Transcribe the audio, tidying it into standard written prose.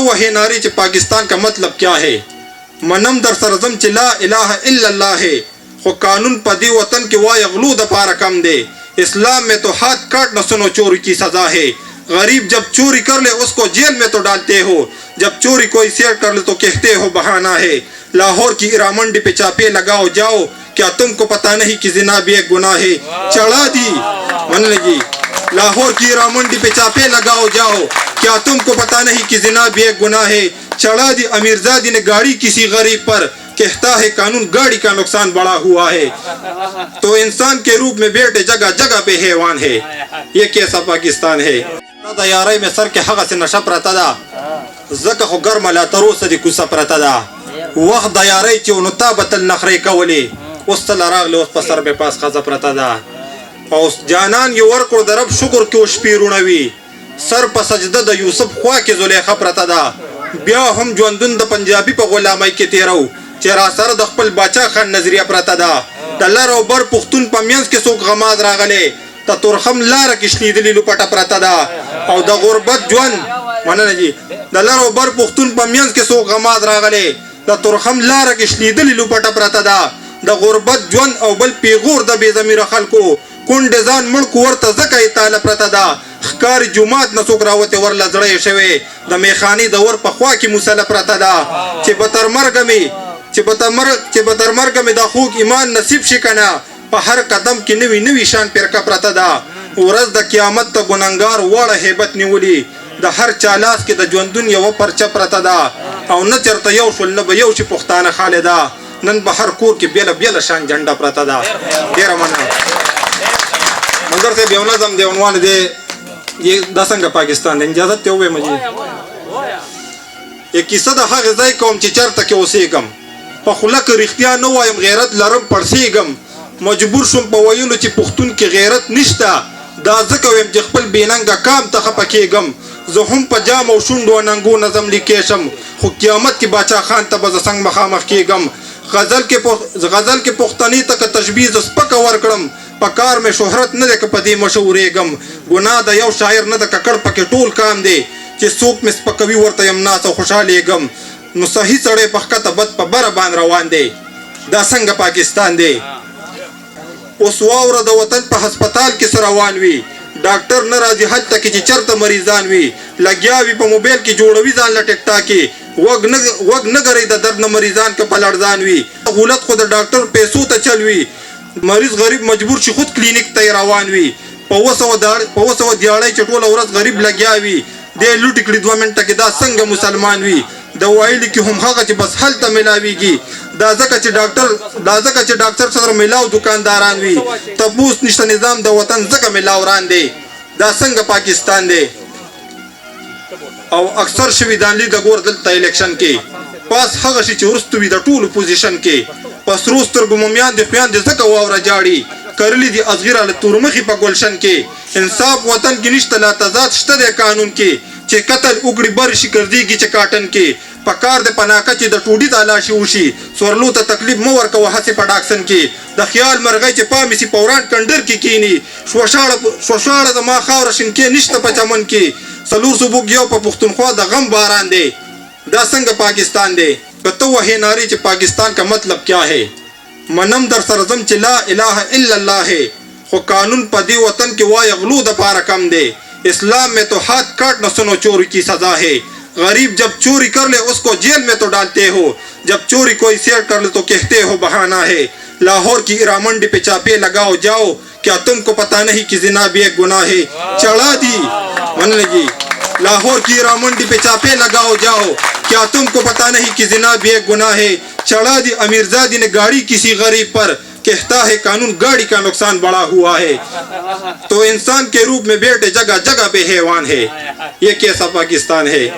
وہی ناری چ پاکستان کا مطلب کیا ہے؟ منم در سرزم چ لا الہ الا اللہ ہے، خو قانون پدی وطن کے وای اغلو د پارا کم دے، اسلام میں تو ہاتھ کاٹ نہ سنو چوری کی سزا ہے، غریب جب چوری کر لے اس کو جیل میں تو ڈالتے ہو، جب چوری کوئی سیر کر لے تو کہتے ہو بہانہ ہے، لاہور کی ہیرا منڈی پہ چاپے لگاؤ جاؤ، کیا تم کو پتہ نہیں کہ زنا بھی ایک گناہ ہے؟ چڑھا دی من لگی لاہور کی ہیرا منڈی پہ چاپے لگاؤ جاؤ، کیا تم کو پتہ نہیں کہ زنا بھی ایک گناہ ہے؟ چڑھا دی امیر زادی نے گاڑی کسی غریب پر، کہتا ہے قانون گاڑی کا نقصان بڑا ہوا ہے، تو انسان کے روپ میں بیٹے جگہ جگہ پہ حیوان ہے، یہ کیسا پاکستان ہے؟ دا یارای میں سر کے حق سے نشا پرتا دا زکه خو ګرمه لا تر اوسه دې کوڅه پرته ده، وخت د یارۍ چې نو تا به تل نخرې کولې، اوس تله راغلې اوس په سر بې پاس ښځه پرته ده، او جانان یې ورکړو د رب شکر کې اوس شپې روڼوي، سر په سجده د یوسف خوا کې زلیخه پرته ده، بیا هم ژوندون د پنجابي په غلامۍ کې تېرو چې را سره د خپل باچا خان نظریه پرته ده، د لر او بر پښتون په منځ کې څوک غماز راغلی، د تورخم لاره کې شلیدلې لوپټه پرته ده، او د غربت ژوند مننه جی د لر او بر پښتون په منځ کې څوک غماز راغلی، د تورخم لاره کې شلیدلې لوپټه پرته ده، د غربت ژوند او بل پیغور د بې ضمیره خلکو کونډې ځان مړ کو ورته ځکه یې تاله پرته ده، ښکاري جومات نه څوک راوتې ورله زړه یې شوی، د میخانې د ور په خوا کې مسله پرته ده، چې به تر مرګه مې دا خوږ ایمان نصیب شي که نه، په هر قدم کې نوي نوي شان پیرکه پرته ده، ورځ د قیامت ته ګنهګار واړه هیبت نیولي، د هر چا لاس کې د ژوندون یوه پرچه پرته ده، او نه چېرته یو شول نه به یو شي پښتانه خالده، نن به هر کور کې بیله بیله شان جنډه پرته ده. ډېره مننه. منظر صاحب یو نظم دی عنوان دی دا څنګه پاکستان دی؟ اجازت ته ووایم جي یک کیسه د هغې ځای کوم چې چېرته کې اوسېږم، په خوله که رښتیا نه وایم غیرت لرم پړسېږم، مجبور شوم په ویلو چې پښتون کې غیرت نشته، دا ځکه ویم چې خپل بېننګه کام ته خفه کېږم، زه هم په جام او شونډو ننګو نظم لیکلی شم، خو قیامت کې باچا خان ته به زه څنګ مخامخ کېږم، غزل کې پښتني ته که تشبیه زه سپکه ورکړم، په کار مې شهرت نه دی که په دې مشهورېږم، ګناه د یو شاعر نه ده ککړ پکې ټول کام دی، چې څوک مې سپکوي ورته یم ناست او خوشحالېږم، نو صحیح سړی په ښکته بد په بره باندې روان دی، دا څنګه پاکستان دی؟ اوس واوره د وطن په هسپتال کې څه روان وي، ډاکټر نه راځي هلته کې چې چېرته مریضان وي، لګیا وي په موبایل کې جوړوي ځان له ټیک ټاکې، وږ نه ګرئ د درد نه مریضان که په لړزان وي، غولت خو د ډاکټر پیسو ته چل وي، مریض غریب مجبور شي خود کلینیک ته روان وي، په 200 دیاړۍ چې ټوله ورځ غریب لګیا وي، دی لوټې کړي 2 منټه کې دا څنګه مسلمان وي؟ د وایلي کې هم هغه چې بس هلته میلاویږي، دا ځکه چې ډاکټر سره میلاو دکانداران وي، تپوس نشته نظام د وطن ځکه میلاوران دی، دا څنګه پاکستان دی؟ او اکثر شوي دانلي د ګور دلته الیکشن کې پاس هغه شي چې وروستو وي د ټولو پوزیشن کې، په سرو سترګو مومیان دي خویان دي ځکه واوره جاړي، کرلي دي ازغیره له تورمخي په ګلشن کې، انصاف وطن کې نشته لا تضاد شته دی قانون کې، چې قتل وکړي بر شي ګرځېږي چې کاټن کې، په کار د پناکه چې د ټوډي تالاشي وشي، سورلو ته تکلیف مه ورکوه هسې په ډاکسن کې، د خیال مرغۍ چې پام سي په وران کنډر کې کینی، شوشاړه زما خاوره شینکې نشته په چمن کې، څلور صوبوک یو په پښتونخوا د غم باران دی، دا څنګه پاکستان دی؟ که ته وهې نارې چې پاکستان کا مطلب کیا ہے؟ منم در سرزم چې لا الہ الا اللہ ہے، خو قانون په دې وطن کې وای اغلو د پاره کم دی، اسلام میں تو ہاتھ کاٹ نہ سنو چوری کی سزا ہے، غریب جب چوری کر لے اس کو جیل میں تو ڈالتے ہو، جب چوری کوئی سیر کر لے تو کہتے ہو بہانہ ہے، لاہور کی ہیرا منڈی پہ چاپے لگاؤ جاؤ، کیا تم کو پتہ نہیں کہ زنا بھی ایک گناہ ہے؟ چڑھا دی من لگی لاہور کی ہیرا منڈی پہ چاپے لگاؤ جاؤ، کیا تم کو پتہ نہیں کہ زنا بھی ایک گناہ ہے؟ چڑھا دی امیر زادی نے گاڑی کسی غریب پر، کہتا ہے قانون گاڑی کا نقصان بڑا ہوا ہے، تو انسان کے روپ میں بیٹے جگہ جگہ پہ حیوان ہے، یہ کیسا پاکستان ہے؟